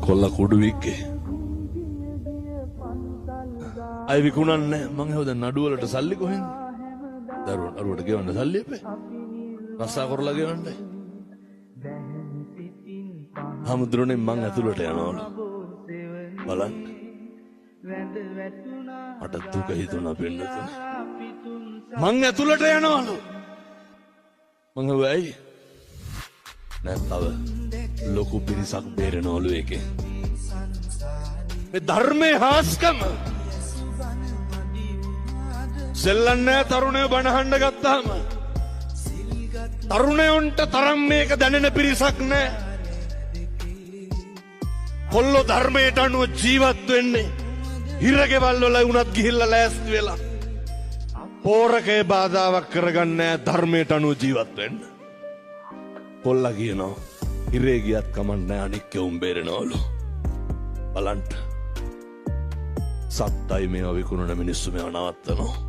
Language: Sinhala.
කොල්ල කුඩුවික්කේ අය විකුණන්නේ මං හවද නඩුවලට සල්ලි කොහෙන්ද දරුවට ගෙවන්න සල්ලි එපේ රස්සා කරලා ගෙවන්න හමුදුරනේ මං ඇතුළට යනවලු බලන්න මට දුක හිතුණා පින්නතුනේ මං ඇතුළට යනවලු මං වෙයි නෑ තව ලොකු පිරිසක් බේරනවලු එකේ මේ ධර්මයේ හාස්කම සෙල්ලන්නේ තරුණයෝ බණහඬ ගත්තාම තරුණයන්ට තරම් මේක දැනෙන පිරිසක් නෑ කොල්ලෝ ධර්මයට අනුව ජීවත් වෙන්නේ හිරගෙවල් වල වුණත් ගිහිල්ලා ලෑස්ති වෙලා පෝරකේ බාධාවක් කරගන්නේ ධර්මයට අනුව ජීවත් වෙන්න කොල්ලා කියනවා හිරේ ගියත් කමන්නේ අනික් කෙවුම් බේරනවලු බලන්න සත්තයි මේවා විකුණන මිනිස්සු මේවා නවත්තනවා